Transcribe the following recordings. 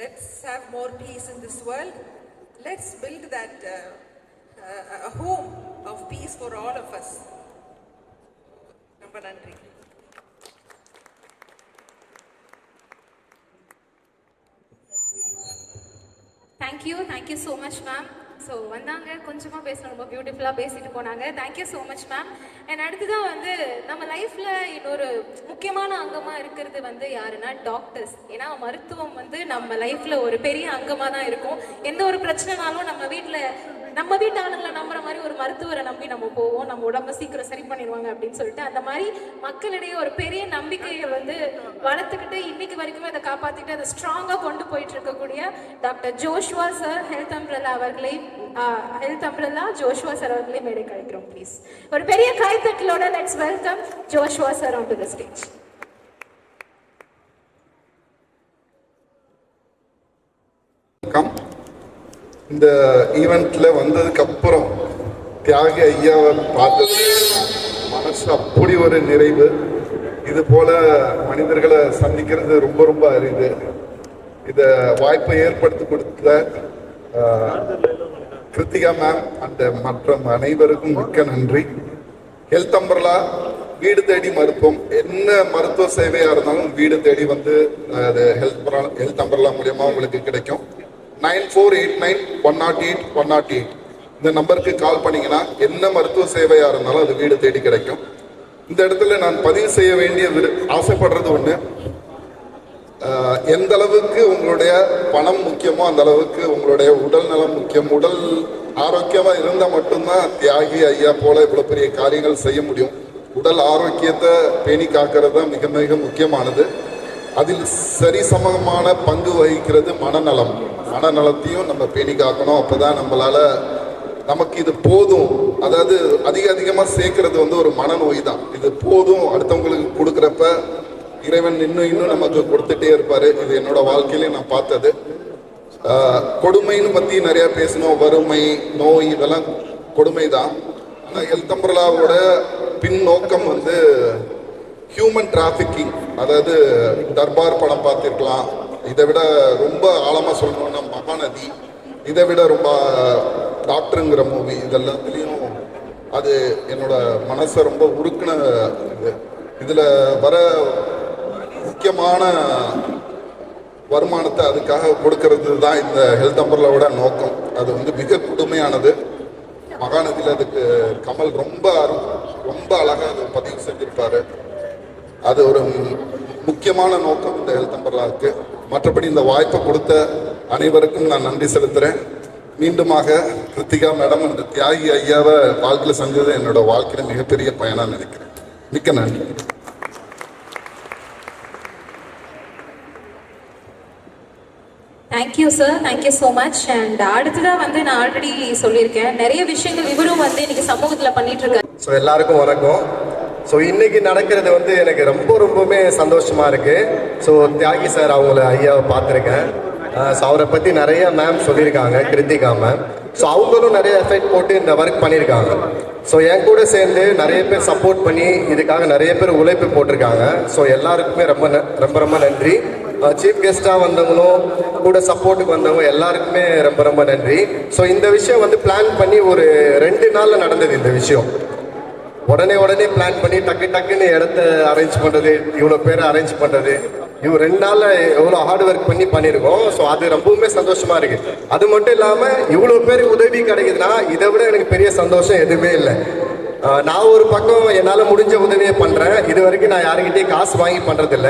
let's have more peace in this world. Let's build that a home of peace for all of us. ரொம்ப நன்றி. Thank you so much ma'am. So வந்தாங்க, கொஞ்சமாக பேசணும், ரொம்ப பியூட்டிஃபுல்லாக பேசிட்டு போனாங்க. Thank you so much ma'am. And அடுத்ததான் வந்து நம்ம லைஃப்பில் இன்னொரு முக்கியமான அங்கமாக இருக்கிறது வந்து யாருன்னா டாக்டர்ஸ். ஏன்னா மருத்துவம் வந்து நம்ம லைஃப்பில் ஒரு பெரிய அங்கமாக தான் இருக்கும். எந்த ஒரு பிரச்சனைனாலும் நம்ம வீட்டு ஆளுங்களை நம்புற மாதிரி ஒரு மருத்துவரை நம்பி நம்ம போவோம், நம்ம உடம்ப சீக்கிரம் சரி பண்ணிடுவாங்க அப்படின்னு சொல்லிட்டு. அந்த மாதிரி மக்களிடையே ஒரு பெரிய நம்பிக்கையை வந்து வளர்த்துக்கிட்டு இன்னைக்கு வரைக்குமே அதை காப்பாற்றிட்டு அதை ஸ்ட்ராங்காக கொண்டு போயிட்டு இருக்கக்கூடிய doctor Joshua sir, health umbrella Joshua sir அவர்களே மேடை கழிக்கிறோம் ப்ளீஸ். ஒரு பெரிய கைத்தட்டலோட let's welcome Joshua sir on to the stage. இந்த ஈவெண்ட்ல வந்ததுக்கு அப்புறம் தியாகி ஐயாவை பார்த்தது மனசு அப்படி ஒரு நிறைவு. இது போல மனிதர்களை சந்திக்கிறது ரொம்ப ரொம்ப அரிது. இத வாய்ப்பை ஏற்படுத்தி கொடுத்த கிருத்திகா மேம் அந்த மற்ற அனைவருக்கும் மிக்க நன்றி. ஹெல்த் அம்ப்ரெல்லா வீடு தேடி மருத்துவம், என்ன மருத்துவ சேவையா இருந்தாலும் வீடு தேடி வந்து அது ஹெல்த் அம்ப்ரெல்லா மூலியமா உங்களுக்கு கிடைக்கும். 9489-108-108 இந்த நம்பருக்கு கால் பண்ணீங்கன்னா என்ன மருத்துவ சேவையா இருந்தாலும் அது வீடு தேடி கிடைக்கும். இந்த இடத்துல நான் பதிவு செய்ய வேண்டிய ஆசைப்படுறது ஒண்ணு, எந்த அளவுக்கு உங்களுடைய பணம் முக்கியமோ அந்த அளவுக்கு உங்களுடைய உடல் நலம் முக்கியம். உடல் ஆரோக்கியமா இருந்தா மட்டும்தான் தியாகி ஐயா போல இவ்வளவு பெரிய காரியங்கள் செய்ய முடியும். உடல் ஆரோக்கியத்தை பேணி காக்கிறது தான் மிக மிக முக்கியமானது. அதில் சரிசமமான பங்கு வகிக்கிறது மனநலம். மனநலத்தையும் நம்ம பேணி காக்கணும். அப்பதான் நமக்கு இது போதும், அதாவது அதிகமா சேர்க்கறது வந்து ஒரு மனநோய் தான். இது போதும் அடுத்தவங்களுக்கு கொடுக்குறப்ப இறைவன் இன்னும் நமக்கு கொடுத்துட்டே இருப்பாரு. இது என்னோட வாழ்க்கையில நான் பார்த்தது. கொடுமைன்னு பத்தி நிறைய பேசணும். வறுமை, நோய் இதெல்லாம் கொடுமை தான். ஆனால் ஹெல்த் அம்ப்ரெல்லாவோட பின் நோக்கம் வந்து ஹியூமன் டிராஃபிக்கிங். அதாவது தர்பார் படம் பார்த்திருக்கலாம். இதை விட ரொம்ப ஆழமா சொல்லணும்னா மகாநதி, இதை விட ரொம்ப டாக்டருங்கிற மூவி, இதெல்லாத்துலேயும் அது என்னோட மனசை ரொம்ப உருக்குன இது. இதுல வர முக்கியமான வருமானத்தை அதுக்காக கொடுக்கறது தான் இந்த ஹெல்த் அம்ப்ரெல்லாவோட நோக்கம். அது வந்து மிக கொடுமையானது. மகாநதியில் அதுக்கு கமல் ரொம்ப அழகா அது பதிவு செஞ்சிருப்பாரு. அது ஒரு முக்கியமான நோக்கம் இந்த ஹெல்த் அம்ப்ரெல்லாவுக்கு. மற்றபடி இந்த வாய்ப்பை கொடுத்த அனைவருக்கும் நான் நன்றி செலுத்துறேன். மீண்டுமாக கிருத்திகா மேடம் இந்த தியாகி ஐயாவை வாழ்க்கையில் செஞ்சது என்னோட வாழ்க்கையில மிகப்பெரிய பயனா நினைக்கிறேன். மிக்க நன்றி. Thank you sir, thank you so much. And அடுத்ததான் வந்து நான் ஆல்ரெடி சொல்லியிருக்கேன், நிறைய விஷயங்கள் இவரும் வந்து இன்னைக்கு சமூகத்தில் பண்ணிட்டு இருக்காரு. ஸோ எல்லாருக்கும் வணக்கம். ஸோ இன்னைக்கு நடக்கிறது வந்து எனக்கு ரொம்பவுமே சந்தோஷமா இருக்கு. ஸோ தியாகி சார் அவங்கள ஐயாவை பார்த்துருக்கேன். ஸோ அவரை பற்றி நிறைய மேம் சொல்லியிருக்காங்க, கிருத்திகா மேம். ஸோ அவங்களும் நிறைய எஃபெக்ட் போட்டு இந்த ஒர்க் பண்ணியிருக்காங்க. ஸோ என் கூட சேர்ந்து நிறைய பேர் சப்போர்ட் பண்ணி இதுக்காக நிறைய பேர் உழைப்பு போட்டிருக்காங்க. ஸோ எல்லாருக்குமே ரொம்ப நன்றி. சீஃப் கெஸ்டாக வந்தவங்களும் கூட சப்போர்ட்டுக்கு வந்தவங்க எல்லாருக்குமே ரொம்ப நன்றி. ஸோ இந்த விஷயம் வந்து பிளான் பண்ணி ஒரு 2 நாளில் நடந்தது. இந்த விஷயம் உடனே பிளான் பண்ணி டக்குன்னு இடத்த அரேஞ்ச் பண்ணுறது, இவ்வளோ பேரை அரேஞ்ச் பண்ணுறது, 2 நாளில் எவ்வளோ ஹார்ட் ஒர்க் பண்ணியிருக்கோம். ஸோ அது ரொம்பவுமே சந்தோஷமா இருக்கு. அது மட்டும் இல்லாமல் இவ்வளோ பேர் உதவி கிடைக்குதுன்னா இதை விட எனக்கு பெரிய சந்தோஷம் எதுவுமே இல்லை. நான் ஒரு பக்கம் என்னால் முடிஞ்ச உதவியை பண்ணுறேன். இது வரைக்கும் நான் யாருக்கிட்டையும் காசு வாங்கி பண்ணுறதில்ல,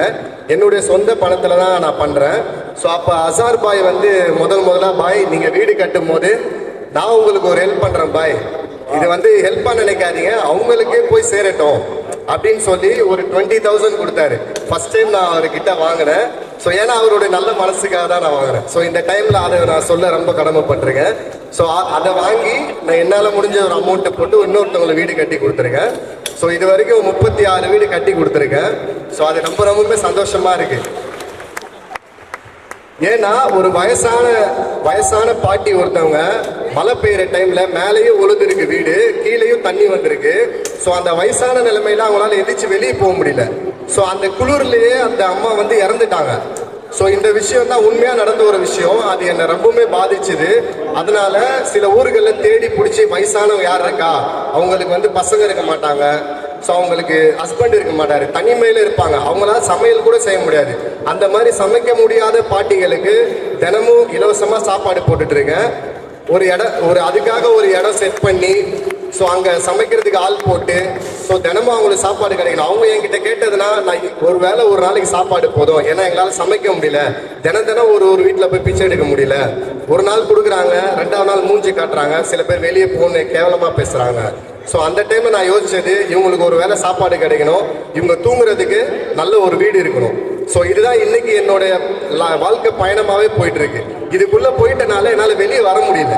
என்னுடைய சொந்த பணத்தில் தான் நான் பண்ணுறேன். ஸோ அப்போ அசார் பாய் வந்து முதலாக பாய் நீங்கள் வீடு கட்டும் போது நான் உங்களுக்கு ஒரு ஹெல்ப் பண்ணுறேன் பாய், இது வந்து ஹெல்ப்பாக நினைக்காதீங்க, அவங்களுக்கே போய் சேரட்டும் அப்படின்னு சொல்லி ஒரு 20,000 கொடுத்தாரு. ஃபர்ஸ்ட் டைம் நான் அவர்கிட்ட வாங்கினேன். ஸோ ஏன்னா அவருடைய நல்ல மனசுக்காக தான் நான் வாங்கினேன். ஸோ இந்த டைமில் அதை நான் சொல்ல ரொம்ப கடமைப்பட்டிருக்கேன். ஸோ அதை வாங்கி நான் என்னால் முடிஞ்ச ஒரு அமௌண்ட்டை போட்டு இன்னொருத்தவங்களை வீடு கட்டி கொடுத்துருக்கேன். ஸோ இது வரைக்கும் 36 வீடு கட்டி கொடுத்துருக்கேன். ஸோ அது ரொம்பவுமே சந்தோஷமாக இருக்குது. ஏன்னா ஒரு வயசான பாட்டி ஒருத்தவங்க மழை பெய்யுற டைம்ல மேலேயும் ஒழுதுருக்கு வீடு, கீழேயும் தண்ணி வந்திருக்கு. ஸோ அந்த வயசான நிலைமையில அவங்களால எதிர்த்து வெளியே போக முடியல. ஸோ அந்த குளிர்லயே அந்த அம்மா வந்து இறந்துட்டாங்க. ஸோ இந்த விஷயம் தான் உண்மையாக நடந்த ஒரு விஷயம். அது என்னை ரொம்பவுமே பாதிச்சுது. அதனால சில ஊர்களில் தேடி பிடிச்சி வயசானவங்க யார் இருக்கா, அவங்களுக்கு வந்து பசங்க இருக்க மாட்டாங்க, ஸோ அவங்களுக்கு ஹஸ்பண்ட் இருக்க மாட்டாரு, தனிமையில் இருப்பாங்க, அவங்களால சமையல் கூட செய்ய முடியாது. அந்த மாதிரி சமைக்க முடியாத பாட்டிகளுக்கு தினமும் இலவசமாக சாப்பாடு போட்டுட்ருக்கேன். அதுக்காக ஒரு இடம் செட் பண்ணி, ஸோ அங்கே சமைக்கிறதுக்கு ஆள் போட்டு, ஸோ தினமும் அவங்களுக்கு சாப்பாடு கிடைக்கணும். அவங்க என்கிட்ட கேட்டதுன்னா, நான் ஒரு நாளைக்கு சாப்பாடு போதும், ஏன்னா எங்களால் சமைக்க முடியல, தினம் ஒரு வீட்டில் போய் பிச்சை எடுக்க முடியல. ஒரு நாள் கொடுக்குறாங்க, 2ஆவது நாள் மூஞ்சி காட்டுறாங்க, சில பேர் வெளியே போன்னு கேவலமாக பேசுகிறாங்க. ஸோ அந்த டைமில் நான் யோசிச்சது, இவங்களுக்கு ஒரு வேளை சாப்பாடு கிடைக்கணும், இவங்க தூங்குறதுக்கு நல்ல ஒரு வீடு இருக்கணும். ஸோ இதுதான் இன்னைக்கு என்னுடைய வாழ்க்கை பயணமாகவே போயிட்டு இருக்கு. இதுக்குள்ளே போயிட்டனால என்னால் வெளியே வர முடியல.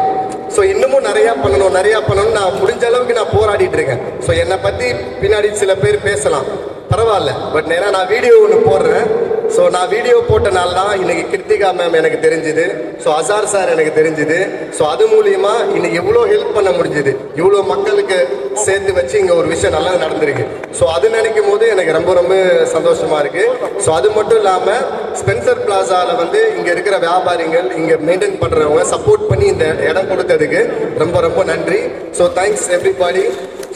ஸோ இன்னமும் நிறையா பண்ணணும், நான் முடிஞ்ச அளவுக்கு நான் போராடிட்டு இருக்கேன். ஸோ என்னை பற்றி பின்னாடி சில பேர் பேசலாம், பரவாயில்ல, பட் நேராக நான் வீடியோ ஒன்று போடுறேன். ஸோ நான் வீடியோ போட்டனால தான் இன்னைக்கு கிருத்திகா மேம் எனக்கு தெரிஞ்சுது, ஸோ அசார் சார் எனக்கு தெரிஞ்சுது. ஸோ அது மூலியமா இன்னைக்கு எவ்வளோ ஹெல்ப் பண்ண முடிஞ்சுது, இவ்வளோ மக்களுக்கு சேர்த்து வச்சு இங்கே ஒரு விஷயம் நல்லது நடந்திருக்கு. ஸோ அது நினைக்கும் போது எனக்கு ரொம்ப ரொம்ப சந்தோஷமா இருக்கு. ஸோ அது மட்டும் இல்லாமல் ஸ்பென்சர் பிளாசாவில் வந்து இங்கே இருக்கிற வியாபாரிகள், இங்கே மெயின்டைன் பண்ணுறவங்க சப்போர்ட் பண்ணி இந்த இடம் கொடுத்ததுக்கு ரொம்ப ரொம்ப நன்றி. So thanks everybody.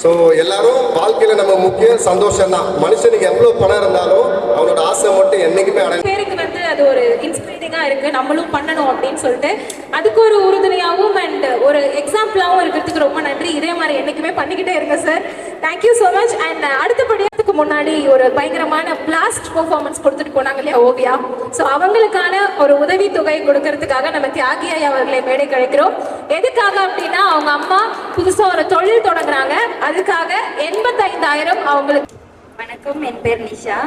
ஸோ எல்லாரும் வாழ்க்கையில் நம்ம முக்கியம் சந்தோஷம் தான். மனுஷனுக்கு எவ்வளோ பணம் இருந்தாலும் அவனோட ஆசை மட்டும் என்னைக்குமே பேருக்கு வந்து அது ஒரு இன்ஸ்பிரேட்டிங்கா இருக்கு, நம்மளும் பண்ணணும் அப்படின்னு சொல்லிட்டு அதுக்கு ஒரு உறுதுணையாகவும் அண்ட் ஒரு எக்ஸாம்பிளாகவும் இருக்கிறதுக்கு ரொம்ப நன்றி. இதே மாதிரி என்னைக்குமே பண்ணிக்கிட்டே இருங்க sir. Thank you so much. And அடுத்தபடியாத்துக்கு முன்னாடி ஒரு பயங்கரமான பிளாஸ்ட் பெர்ஃபார்மன்ஸ் கொடுத்துட்டு போனாங்க இல்லையா ஓவியா, ஸோ அவங்களுக்கான ஒரு உதவி தொகை கொடுக்கறதுக்காக நம்ம தியாகி ஐயா அவர்களை மேடை கழிக்கிறோம். எதுக்காக அப்படின்னா அவங்க அம்மா புதுசாக ஒரு தொழில் தொடங்குறாங்க, அதுக்காக 85,000 அவங்களுக்கு. வணக்கம், என் பேர் நிஷா.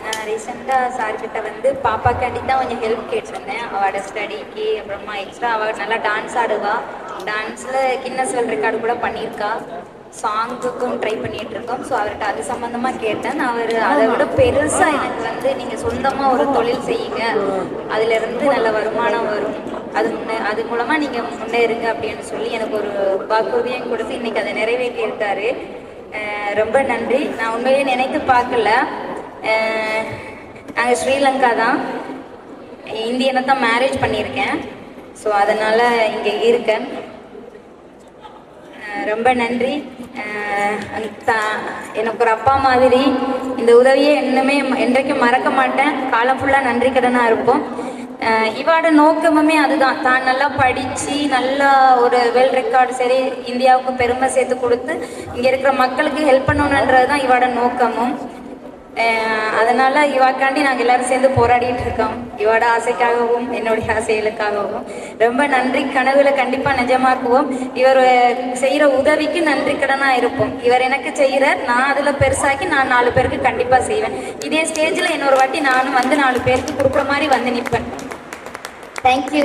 நான் ரீசெண்டாக சார்கிட்ட வந்து பாப்பாக்காண்டி தான் கொஞ்சம் ஹெல்ப் கேட்டிருந்தேன், அவளோட ஸ்டடிக்கு. அப்புறமா எக்ஸ்ட்ரா அவள் நல்லா டான்ஸ் ஆடுவா, டான்ஸில் கின்னஸ் வேர்ல்ட் ரெக்கார்டு கூட பண்ணியிருக்கா, சாங்குக்கும் ட்ரை பண்ணிகிட்டு இருக்கோம். ஸோ அவர்கிட்ட அது சம்மந்தமாக கேட்டேன். அவர் அதை விட பெருசாக எனக்கு வந்து நீங்கள் சொந்தமாக ஒரு தொழில் செய்யுங்க, அதிலிருந்து நல்ல வருமானம் வரும், அது மூலமாக நீங்கள் முன்னேறுங்க அப்படின்னு சொல்லி எனக்கு ஒரு வாக்குறுதியும் கொடுத்து இன்றைக்கி அதை நிறைவேற்றியிருக்காரு. ரொம்ப நன்றி. நான் உண்மையிலேயே நினைத்து பார்க்கல. நாங்கள் ஸ்ரீலங்கா தான், இந்தியனை தான் மேரேஜ் பண்ணியிருக்கேன். ஸோ அதனால் இங்கே இருக்கேன். ரொம்ப நன்றி. எனக்கு ஒரு அப்பா மாதிரி இந்த உதவியை இன்னுமே என்றைக்கும் மறக்க மாட்டேன். காலம் ஃபுல்லாக நன்றி கடனாக இருப்போம். இவாட நோக்கமுமே அதுதான், தான் நல்லா படித்து நல்லா ஒரு வேர்ல்ட் ரெக்கார்டு சரி இந்தியாவுக்கு பெருமை சேர்த்து கொடுத்து இங்கே இருக்கிற மக்களுக்கு ஹெல்ப் பண்ணணுன்றது தான் இவாட நோக்கமும். அதனால் இவாக்காண்டி நாங்கள் எல்லோரும் சேர்ந்து போராடிட்டு இருக்கோம், இவாட ஆசைக்காகவும் என்னுடைய ஆசைகளுக்காகவும். ரொம்ப நன்றி. கனவுல கண்டிப்பாக நிஜமாக்குவோம். இவர் செய்கிற உதவிக்கு நன்றி கடனாக இருப்போம். இவர் எனக்கு செய்கிறார், நான் அதில் பெருசாக்கி நான் 4 பேருக்கு கண்டிப்பாக செய்வேன். இதே ஸ்டேஜில் இன்னொரு வாட்டி நானும் வந்து 4 பேருக்கு கொடுக்குற மாதிரி வந்து நிற்பேன். தேங்க்யூ.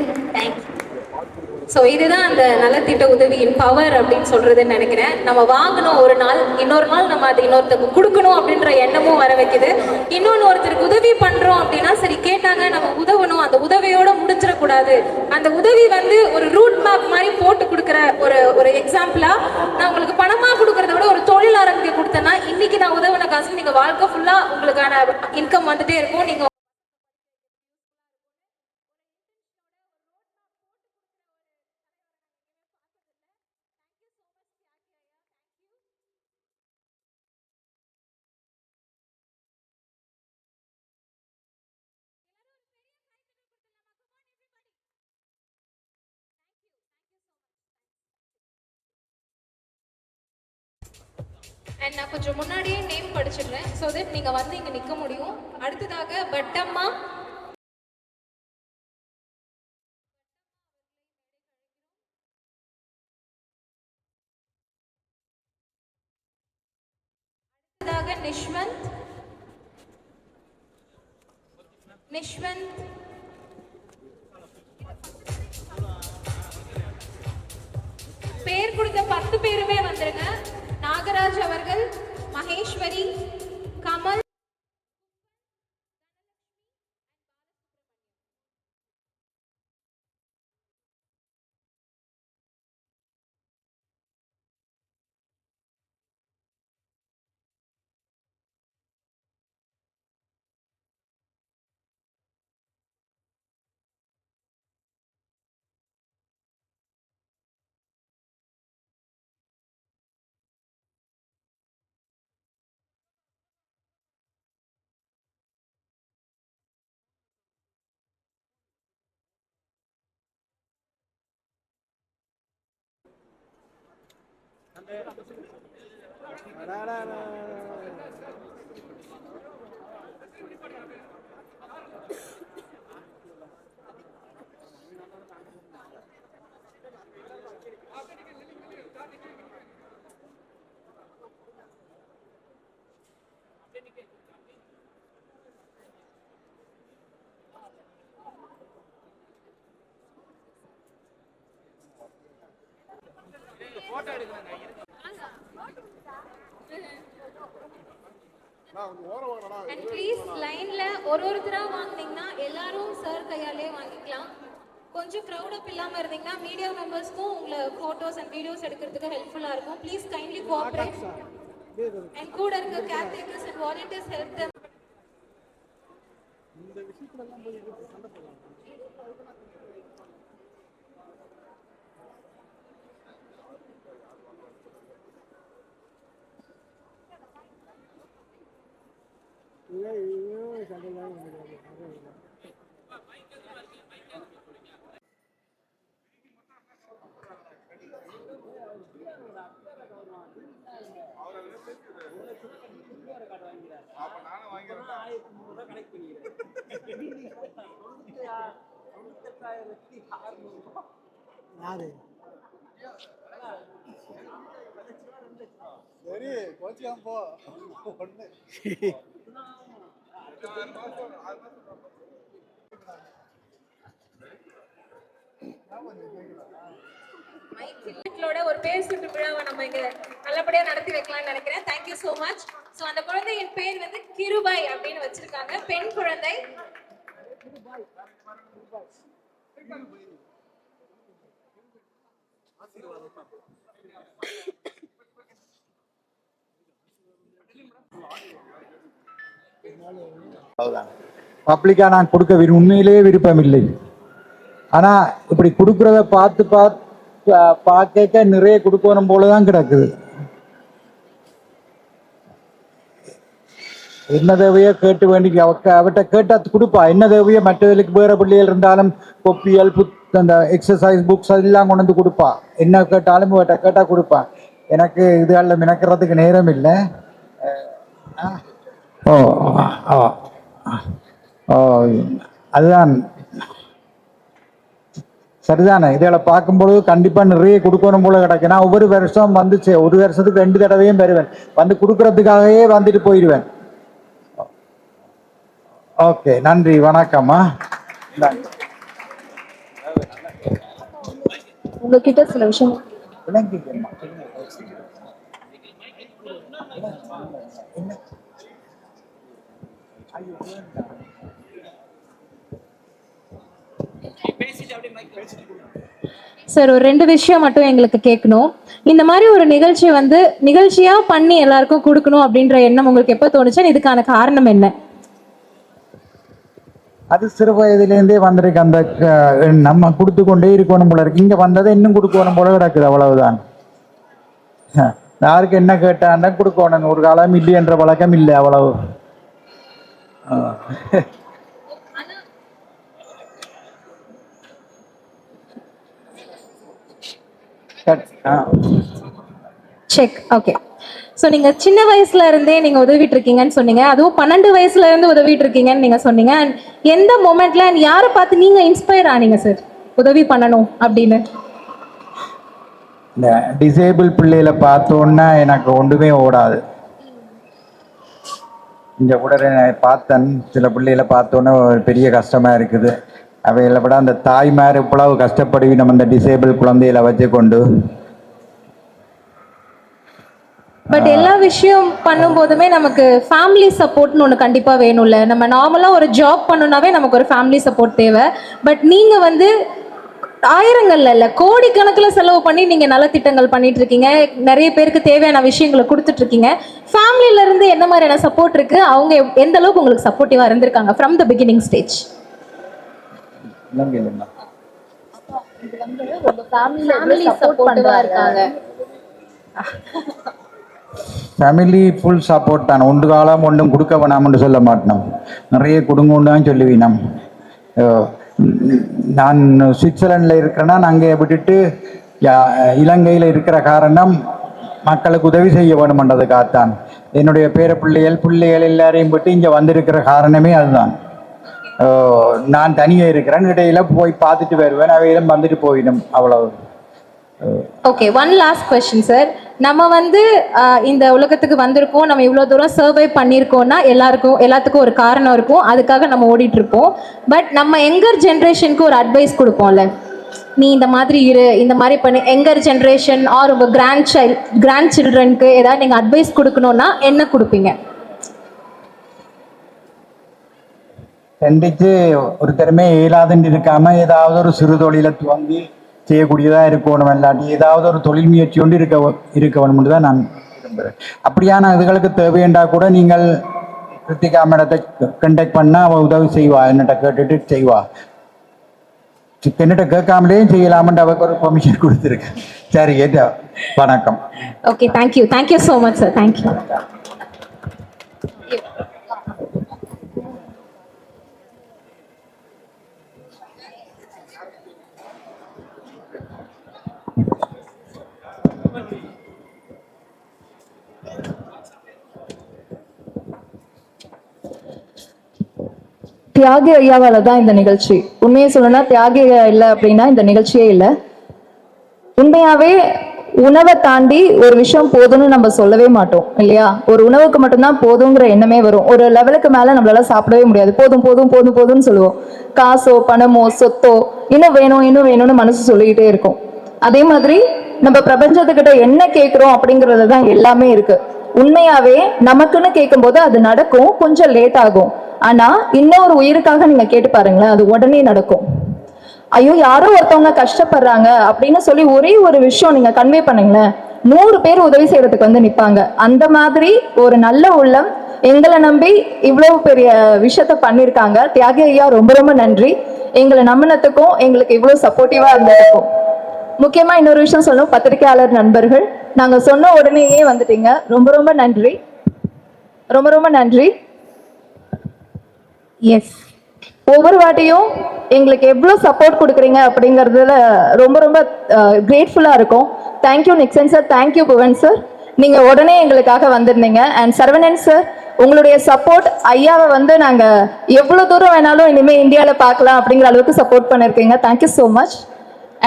ஸோ இதுதான் அந்த நலத்திட்ட உதவியின் பவர் அப்படின்னு சொல்றதுன்னு நினைக்கிறேன். நம்ம வாங்கணும் ஒரு நாள், இன்னொரு நாள் நம்ம அதை இன்னொருத்தருக்கு கொடுக்கணும் அப்படின்ற எண்ணமும் வர வைக்குது. இன்னொன்று ஒருத்தருக்கு உதவி பண்றோம் அப்படின்னா சரி கேட்டாங்க நம்ம உதவணும், அந்த உதவியோட முடிச்சிடக்கூடாது. அந்த உதவி வந்து ஒரு ரூட் மேப் மாதிரி போட்டு கொடுக்குற ஒரு எக்ஸாம்பிளா, நான் உங்களுக்கு பணமா கொடுக்கறத விட ஒரு தொழில் ஆரம்பிக்க கொடுத்தேன்னா இன்னைக்கு நான் உதவின காசு நீங்க வாழ்க்கை ஃபுல்லா உங்களுக்கான இன்கம் வந்துட்டே இருக்கும். நீங்க அண்ட் நான் கொஞ்சம் முன்னாடியே நேம் படிச்சிடுறேன் ஸோ தட் நீங்கள் வந்து இங்கே நிற்க முடியும். அடுத்ததாக பட்டம்மா, அடுத்ததாக நிஷ்வந்த். பேர் கொடுத்த 10 பேருமே வந்துருங்க. நாகராஜ் அவர்கள், மகேஸ்வரி, கமல், அண்ட் ப்ளீஸ் லைன்ல ஒருத்தரா வாங்குனீங்கன்னா எல்லாரும் சார் கையாலே வாங்கிக்கலாம். கொஞ்சம் க்ரௌட் அப் இல்லாம இருந்தீங்கன்னா மீடியா மெம்பர்ஸ்க்கும் உங்களை போட்டோஸ் அண்ட் வீடியோஸ் எடுக்கிறதுக்கு ஹெல்ப்ஃபுல்லா இருக்கும். ப்ளீஸ் கைண்ட்லி கோஆபரேட் அண்ட் கூட இருக்க caretakers and volunteers help them. இந்த விஷயத்துல எல்லாம் போய் சண்டை போடலாம். சரி கோச்சிக்காம போ ஒண்ணு மைக்கிலோட ஒரு பேர் சுட்டு விழாவை நம்ம இங்க நல்லபடியா நடத்தி வைக்கலாம்னு நினைக்கிறேன். Thank you so much. சோ அந்த குழந்தையின் பேர் வந்து கிருபாய் அப்படின்னு வச்சிருக்காங்க. பெண் குழந்தை. பப்ளிக்கா நான் கொடுக்க உண்மையிலேயே விருப்பம் இல்லை. ஆனா இப்படி கொடுக்கறத பார்க்க நிறைய கொடுக்கணும் போலதான் கிடக்குது. என்ன தேவையோ கேட்டு வேண்டி அவட்ட கேட்டா கொடுப்பா. என்ன தேவையோ மற்றவர்களுக்கு வேற பிள்ளைகள் இருந்தாலும் கொப்பியல் அந்த எக்ஸசைஸ் புக்ஸ் எல்லாம் கொண்டு வந்து கொடுப்பா. என்ன கேட்டாலும் கேட்டா கொடுப்பா. எனக்கு இதுகளில் மினக்கிறதுக்கு நேரம் இல்லை. ஓ ஓ அதுதான் சரிதானே. இதில் பார்க்கும்பொழுது கண்டிப்பா நிறைய கொடுக்கணும் போல கிடக்கு. நான் ஒவ்வொரு வருஷம் வந்து ஒரு வருஷத்துக்கு 2 தடவையும் வருவேன். வந்து கொடுக்கறதுக்காகவே வந்துட்டு போயிடுவேன். ஓகே நன்றி வணக்கம்மா. உங்ககிட்ட சில விஷயம் சார் ஒரு 2 விஷயம் மட்டும் எங்களுக்கு கேட்கணும். இந்த மாதிரி ஒரு நிகழ்ச்சி வந்து நிகழ்ச்சியா பண்ணி எல்லாருக்கும் கொடுக்கணும் அப்படின்ற எண்ணம் உங்களுக்கு எப்ப தோணுச்சு? இதுக்கான காரணம் என்ன? அது சிறு வயதிலேருந்தே வந்திருக்கு. அந்த நம்ம கொடுத்து கொண்டே இருக்கணும் போல இருக்கு. இங்க வந்ததை இன்னும் கொடுக்கணும் போல கிடக்குது. அவ்வளவுதான். யாருக்கு என்ன கேட்டான்னா கொடுக்கணும். ஒரு காலம் இல்லை என்ற பழக்கம் இல்லை. அவ்வளவு செக். ஓகே. ஸோ நீங்க சின்ன வயசுல இருந்தே நீங்க உதவிட்டு இருக்கீங்கன்னு சொன்னீங்க. அதுவும் 12 வயசுல இருந்து உதவிட்டு இருக்கீங்கன்னு நீங்க சொன்னீங்க. எந்த மொமெண்ட்ல யாரை பார்த்து நீங்க இன்ஸ்பயர் ஆனீங்க சார் உதவி பண்ணணும் அப்படின்னு? இந்த டிசேபிள் பிள்ளைகளை பார்த்தோன்னா எனக்கு ஒன்றுமே ஓடாது. இங்க கூட பார்த்தேன் சில பிள்ளைகளை பார்த்தோன்னே ஒரு பெரிய கஷ்டமா இருக்குது. அவைகளை விட அந்த தாய்மார் இவ்வளவு கஷ்டப்படுவி நம்ம இந்த டிசேபிள் குழந்தைகளை வச்சு கொண்டு. பட் எல்லா விஷயம் பண்ணும் போதுமே நமக்கு ஃபேமிலி சப்போர்ட்னு ஒன்று கண்டிப்பா வேணும்ல. நம்ம நார்மலா ஒரு ஜாப் பண்ணணும்னாவே நமக்கு ஒரு ஃபேமிலி சப்போர்ட் தேவை. பட் நீங்க வந்து ஆயிரங்கள்ல இல்ல கோடிக்கணக்கில் செலவு பண்ணி நீங்க நலத்திட்டங்கள் பண்ணிட்டு இருக்கீங்க. நிறைய பேருக்கு தேவையான விஷயங்களை கொடுத்துட்டு இருக்கீங்க. ஃபேமிலில இருந்து என்ன மாதிரியான சப்போர்ட் இருக்கு? அவங்க எந்த அளவுக்கு உங்களுக்கு சப்போர்ட்டிவா இருந்திருக்காங்க from the beginning stage? Family full support தான். ஒன்று காலம் ஒன்றும் கொடுக்க வேணாம்னு சொல்ல மாட்டோம். நிறைய கொடுங்கன்னு சொல்லுவீனம். நான் சுவிட்சர்லாண்டில் இருக்கிறேன்னா அங்கே விட்டுட்டு இலங்கையில் இருக்கிற காரணம் மக்களுக்கு உதவி செய்ய வேணுமென்றதுக்காகத்தான். என்னுடைய பிள்ளைகள் எல்லாரையும் விட்டு இங்கே வந்திருக்கிற காரணமே அதுதான். நான் தனியே இருக்கிறேன், இடையில போய் பார்த்துட்டு வருவேன், அவையிலும் வந்துட்டு போயிடும், அவ்வளவு. Okay, one last question sir. நம்ம வந்து இந்த உலகத்துக்கு வந்திருக்கோம், நம்ம இவ்வளோ தூரம் சர்வை பண்ணியிருக்கோம்னா எல்லாத்துக்கும் ஒரு காரணம் இருக்கும், அதுக்காக நம்ம ஓடிட்டு இருப்போம். பட் நம்ம யங்கர் ஜென்ரேஷனுக்கு ஒரு அட்வைஸ் கொடுப்போம்ல, நீ இந்த மாதிரி இரு, இந்த மாதிரி பண்ணி, யங்கர் ஜென்ரேஷன் ஆர் உங்கள் கிராண்ட் சில்ட்ரனுக்கு ஏதாவது நீங்கள் அட்வைஸ் கொடுக்கணும்னா என்ன கொடுப்பீங்க? கண்டித்து ஒருத்தருமே இயலாதுன்னு இருக்காம ஏதாவது ஒரு சிறு தொழிலை துவங்கி செய்யக்கூடியதா இருக்கணும், இல்லாட்டி ஏதாவது ஒரு தொழில் முயற்சி கொண்டு இருக்க வேணும்னு தான் நான் விரும்புகிறேன். அப்படியான இதுகளுக்கு தேவையண்டா கூட நீங்கள் கிருத்திகா மேடத்தை கண்டக்ட் பண்ணால் அவள் உதவி செய்வா, என்னட்ட கேட்டுட்டு செய்வா. என்னட்ட கேட்காமலேயும் செய்யலாமன்ட்டு அவருக்கு ஒரு பெர்மிஷன் கொடுத்துருக்கேன். சரி, ஏட்டா, வணக்கம். Okay, thank you so much sir, thank you. தியாகி ஐயாவால தான் இந்த நிகழ்ச்சி. உண்மையை சொல்லணும்னா தியாகி ஐயா இல்லை அப்படின்னா இந்த நிகழ்ச்சியே இல்லை. உண்மையாவே உணவை தாண்டி ஒரு விஷயம் போதும்னு நம்ம சொல்லவே மாட்டோம் இல்லையா? ஒரு உணவுக்கு மட்டும்தான் போதுங்கிற எண்ணமே வரும். ஒரு லெவலுக்கு மேல நம்மளால சாப்பிடவே முடியாது. போதும் போதும் போதும் போதும்னு சொல்லுவோம். காசோ பணமோ சொத்தோ இன்னும் வேணும்னு மனசு சொல்லிக்கிட்டே இருக்கும். அதே மாதிரி நம்ம பிரபஞ்சத்துக்கிட்ட என்ன கேட்கிறோம் அப்படிங்கறது தான் எல்லாமே இருக்கு. உண்மையாவே நமக்குன்னு கேட்கும் போது அது நடக்கும், கொஞ்சம் லேட் ஆகும். ஆனா இன்னொரு உயிருக்காக நீங்க கேட்டு பாருங்களேன், அது உடனே நடக்கும். ஐயோ யாரோ ஒருத்தவங்க கஷ்டப்படுறாங்க அப்படின்னு சொல்லி ஒரே ஒரு விஷயம் நீங்க கன்வே பண்ணுங்களேன், 100 பேர் உதவி செய்யறதுக்கு வந்து நிப்பாங்க. அந்த மாதிரி ஒரு நல்ல உள்ளம் எங்களை நம்பி இவ்வளவு பெரிய விஷயத்த பண்ணிருக்காங்க. தியாகி ஐயா ரொம்ப ரொம்ப நன்றி. எங்களை நம்பினத்துக்கும் எங்களுக்கு இவ்வளவு சப்போர்ட்டிவா இருந்ததுக்கும். முக்கியமா இன்னொரு விஷயம் சொல்லணும், பத்திரிகையாளர் நண்பர்கள், நாங்க சொன்ன உடனேயே வந்துட்டீங்க. ரொம்ப ரொம்ப நன்றி, ரொம்ப ரொம்ப நன்றி. எஸ், ஒவ்வொரு வாட்டியும் எங்களுக்கு எவ்வளவு சப்போர்ட் கொடுக்குறீங்க அப்படிங்கறதுல ரொம்ப ரொம்ப கிரேட்ஃபுல்லா இருக்கும். Thank you Nixon sir, thank you Bhuvan sir, நீங்க உடனே எங்களுக்காக வந்திருந்தீங்க. அண்ட் சரவணன் சார், உங்களுடைய சப்போர்ட் ஐயாவை வந்து நாங்க எவ்வளவு தூரம் வேணாலும் இனிமே இந்தியாவில பார்க்கலாம் அப்படிங்கிற அளவுக்கு சப்போர்ட் பண்ணிருக்கீங்க. Thank you so much.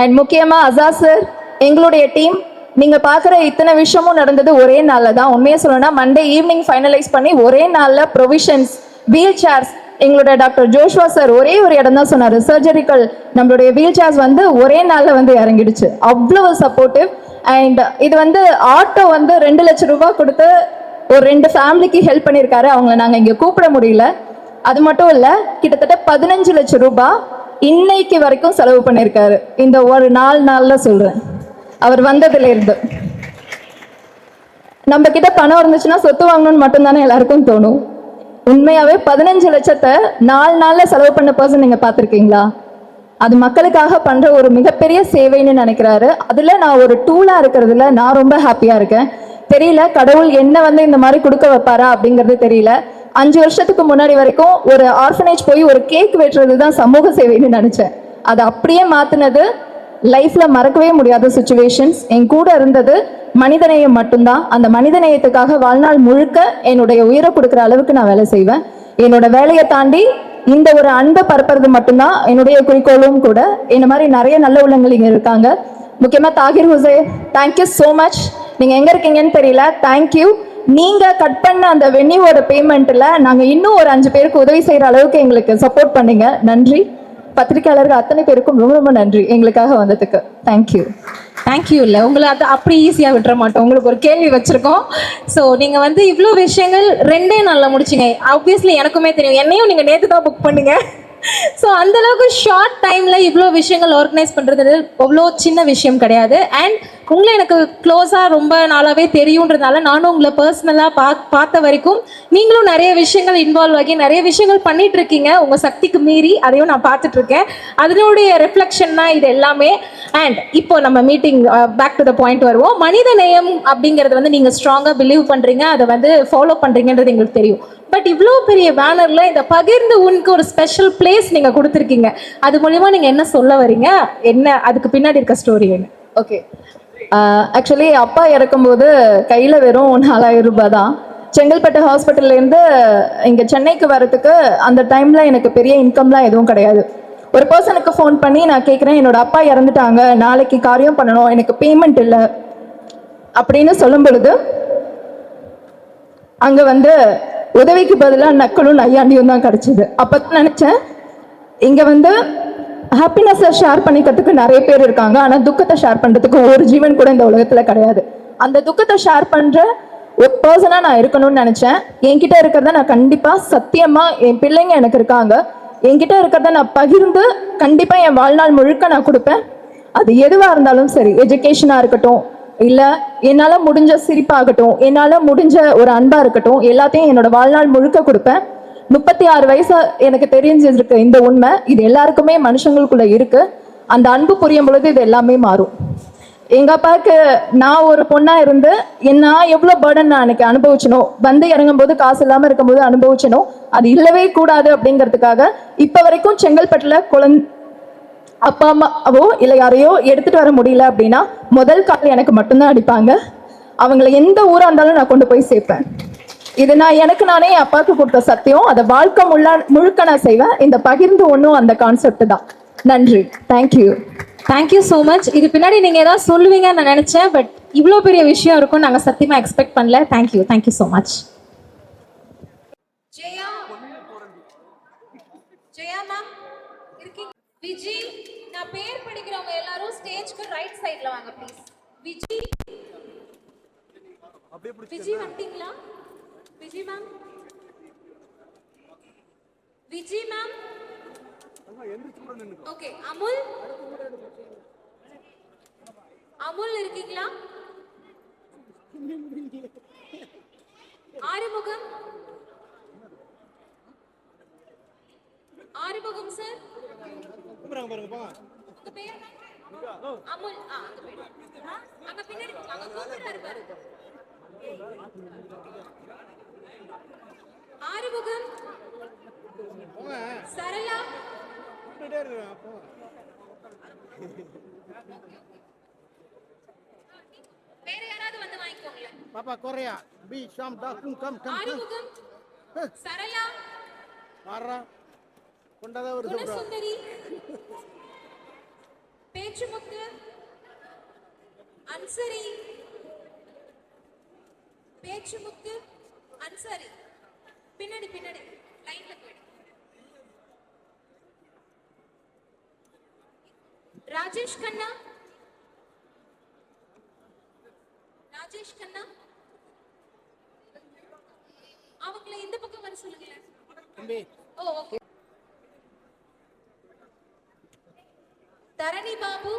அண்ட் முக்கியமா அசாஸ் சார், எங்களுடைய டீம், நீங்க பாக்குற இத்தனை விஷயமும் நடந்தது ஒரே நாள்ல தான். உண்மையை சொல்லணும்னா மண்டே ஈவினிங் ஃபைனலைஸ் பண்ணி ஒரே நாள்ல ப்ரொவிஷன்ஸ், வீல் சேர்ஸ், எங்களுடைய டாக்டர் ஜோஷ்வா சார் ஒரே ஒரு இடம் தான் சொன்னாரு, சர்ஜரிக்கல் நம்மளுடைய வீல் சேர்ஸ் வந்து ஒரே நாள்ல வந்து இறங்கிடுச்சு. அவ்வளவு சப்போர்ட்டிவ். அண்ட் இது வந்து ஆட்டோ வந்து 2 லட்சம் ரூபாய் கொடுத்து ஒரு 2 ஃபேமிலிக்கு ஹெல்ப் பண்ணியிருக்காரு. அவங்களை நாங்க இங்க கூப்பிட முடியல. அது மட்டும் இல்ல, கிட்டத்தட்ட 15 லட்சம் ரூபாய் இன்னைக்கு வரைக்கும் செலவு பண்ணியிருக்காரு. இந்த ஒரு நாள்ல சொல்றேன், அவர் வந்ததுல இருந்து. நம்ம கிட்ட பணம் இருந்துச்சுன்னா சொத்து வாங்கணும்னு மட்டும்தானே எல்லாருக்கும் தோணும். உண்மையாவே 15 லட்சத்தை 4 நாள்ல செலவு பண்ண பர்சன் நீங்க பாத்திருக்கீங்களா? அது மக்களுக்காக பண்ற ஒரு மிகப்பெரிய சேவைன்னு நினைக்கிறாரு. அதுல நான் ஒரு டூலா இருக்கிறதுல நான் ரொம்ப ஹாப்பியா இருக்கேன். தெரியல கடவுள் என்ன வந்து இந்த மாதிரி கொடுக்க வைப்பாரா அப்படிங்கிறது தெரியல. 5 வருஷத்துக்கு முன்னாடி வரைக்கும் ஒரு ஆர்ஃபனேஜ் போய் ஒரு கேக் வெட்டுறது தான் சமூக சேவைன்னு நினைச்சேன். அதை அப்படியே மாத்தினது லைஃப்ல மறக்கவே முடியாத சுச்சுவேஷன்ஸ். என் கூட இருந்தது மனிதநேயம் மட்டும்தான். அந்த மனிதநேயத்துக்காக வாழ்நாள் முழுக்க என்னுடைய உயிரை கொடுக்குற அளவுக்கு நான் வேலை செய்வேன். என்னோட வேலையை தாண்டி இந்த ஒரு அன்பை பரப்புறது மட்டும்தான் என்னுடைய குறிக்கோளும் கூட. இந்த மாதிரி நிறைய நல்ல உள்ளங்கள் இங்க இருக்காங்க. முக்கியமா Tahir Hussain, thank you so much. நீங்க எங்க இருக்கீங்கன்னு தெரியல, தேங்க்யூ. நீங்க கட் பண்ண அந்த வென்யூவோட பேமெண்ட்ல நாங்க இன்னும் ஒரு 5 பேருக்கு உதவி செய்யற அளவுக்கு எங்களுக்கு சப்போர்ட் பண்ணீங்க. நன்றி. பத்திரிகையாளர்கள் அத்தனை பேருக்கும் ரொம்ப ரொம்ப நன்றி எங்களுக்காக வந்ததுக்கு. தேங்க்யூ. தேங்க்யூ. இல்லை, உங்களை அது அப்படி ஈஸியாக விட்டுற மாட்டோம். உங்களுக்கு ஒரு கேள்வி வச்சுருக்கோம். ஸோ நீங்கள் வந்து இவ்வளோ விஷயங்கள் 2 நாளில் முடிச்சிங்க. ஆப்வியஸ்லி எனக்குமே தெரியும், என்னையும் நீங்கள் நேற்று தான் புக் பண்ணுங்க. ஸோ அந்தளவுக்கு ஷார்ட் டைமில் இவ்வளோ விஷயங்கள் ஆர்கனைஸ் பண்ணுறது அவ்வளோ சின்ன விஷயம் கிடையாது. அண்ட் உங்களை எனக்கு க்ளோஸாக ரொம்ப நாளாகவே தெரியுன்றதுனால நானும் உங்களை பர்சனலாக பார்த்த வரைக்கும் நீங்களும் நிறைய விஷயங்கள் இன்வால்வ் ஆகி நிறைய விஷயங்கள் பண்ணிட்டு இருக்கீங்க உங்கள் சக்திக்கு மீறி. அதையும் நான் பார்த்துட்ருக்கேன். அதனுடைய ரிஃப்ளெக்ஷன் தான் இது எல்லாமே. அண்ட் இப்போ நம்ம meeting back to the point வருவோம். மனித நேயம் அப்படிங்கிறது வந்து நீங்கள் ஸ்ட்ராங்காக பிலீவ் பண்ணுறீங்க, அதை வந்து ஃபாலோ பண்ணுறீங்கன்றது எங்களுக்கு தெரியும். பட் இவ்வளோ பெரிய பேனரில் இந்த பகிர்ந்து உனக்கு ஒரு ஸ்பெஷல் பிளேஸ் நீங்கள் கொடுத்துருக்கீங்க. அது மூலிமா நீங்கள் என்ன சொல்ல வரீங்க, என்ன அதுக்கு பின்னாடி இருக்க ஸ்டோரி என்ன? ஓகே, ஆக்சுவலி அப்பா இறக்கும்போது கையில் வெறும் 4000 ரூபாய் தான். செங்கல்பட்டு ஹாஸ்பிட்டல்லேருந்து இங்கே சென்னைக்கு வரத்துக்கு அந்த டைமில் எனக்கு பெரிய இன்கம்லாம் எதுவும் கிடையாது. ஒரு பர்சனுக்கு ஃபோன் பண்ணி நான் கேட்குறேன், என்னோட அப்பா இறந்துட்டாங்க, நாளைக்கு காரியம் பண்ணணும், எனக்கு பேமெண்ட் இல்லை அப்படின்னு சொல்லும் பொழுது அங்கே வந்து உதவிக்கு பதிலாக நக்கலும் நையாண்டியும் தான் கிடச்சிது. அப்போ தான் நினச்சேன், இங்கே வந்து ஹாப்பினஸை ஷேர் பண்ணிக்கிறதுக்கு நிறைய பேர் இருக்காங்க, ஆனால் துக்கத்தை ஷேர் பண்ணுறதுக்கு ஒரு ஜீவன் கூட இந்த உலகத்தில் கிடையாது. அந்த துக்கத்தை ஷேர் பண்ணுற ஒரு பர்சனாக நான் இருக்கணும்னு நினச்சேன். என்கிட்ட இருக்கிறத நான் கண்டிப்பாக சத்தியமாக, என் பிள்ளைங்க எனக்கு இருக்காங்க, என்கிட்ட இருக்கிறத நான் பகிர்ந்து கண்டிப்பாக என் வாழ்நாள் முழுக்க நான் கொடுப்பேன். அது எதுவாக இருந்தாலும் சரி, எஜுகேஷனாக இருக்கட்டும், இல்லை என்னால் முடிஞ்ச சிரிப்பாகட்டும், என்னால் முடிஞ்ச ஒரு அன்பாக இருக்கட்டும், எல்லாத்தையும் என்னோட வாழ்நாள் முழுக்க கொடுப்பேன். 36 வயசு எனக்கு தெரிஞ்சிருக்கு இந்த உண்மை. இது எல்லாருக்குமே மனுஷங்களுக்குள்ள இருக்கு. அந்த அன்பு புரியும் பொழுது இது எல்லாமே மாறும். எங்க அப்பாவுக்கு நான் ஒரு பொண்ணா இருந்து நான் எவ்வளவு பேர்டன் நான் அன்னைக்கு அனுபவிச்சனோ, வந்து இறங்கும் போது காசு இல்லாம இருக்கும்போது அனுபவிச்சனோ, அது இல்லவே கூடாது அப்படிங்கிறதுக்காக இப்ப வரைக்கும் செங்கல்பட்டுல அப்பா அம்மாவோ இல்லை யாரையோ எடுத்துட்டு வர முடியல அப்படின்னா முதல் கால் எனக்கு மட்டும்தான் அடிப்பாங்க. அவங்கள எந்த ஊரா இருந்தாலும் நான் கொண்டு போய் சேர்ப்பேன். இது நான் எனக்கு நானே என் அப்பாவுக்கு கொடுத்த சத்தியம். அதை வாழ்க்கை முழுக்க நான் செய்வேன். இந்த பகிர்ந்து ஒன்றும் அந்த கான்செப்ட் தான். நன்றி. தேங்க்யூ. Thank you so much. இது பின்னாடி நீங்கள் ஏதாவது சொல்லுவீங்கன்னு நான் நினச்சேன், பட் இவ்வளோ பெரிய விஷயம் இருக்கும் நாங்கள் சத்தியமாக எக்ஸ்பெக்ட் பண்ணல. Thank you so much. Jaya ma'am இருக்கீங்க? விஜி, நான் பேர் படிக்கிறவங்க எல்லாரும் ஸ்டேஜ்க்கு ரைட் சைடுல வாங்க ப்ளீஸ். விஜி வந்துட்டீங்களா? Viji ma'am okay. அமுல் இருக்கீங்களா? ஆறுமுகம் சார், உங்க பேர் அமுல். அங்க போயிடு, அங்க பின்னாடி அங்க கூப்பிடுறாரு பாரு. ஆறுமுகம், சரளா, வேற யாராவது வந்து வாங்கிக்கோங்களேன். பாப்பா கொரையா பி ஷாம் டா கும் கம் கம். ஆறுமுகம், சரளா, மாறா கொண்டதா வருது. குணசுந்தரி, பேச்சுமுத்து, அன்சரி, பேச்சுமுத்து, அன்சரி, பின்னாடி லைன்ல போயிடு. ராஜேஷ் கண்ணா, அவங்களை இந்த பக்கம் வர சொல்லுங்களேன். ஓ ஓகே. தரணி பாபு,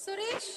சுரேஷ்,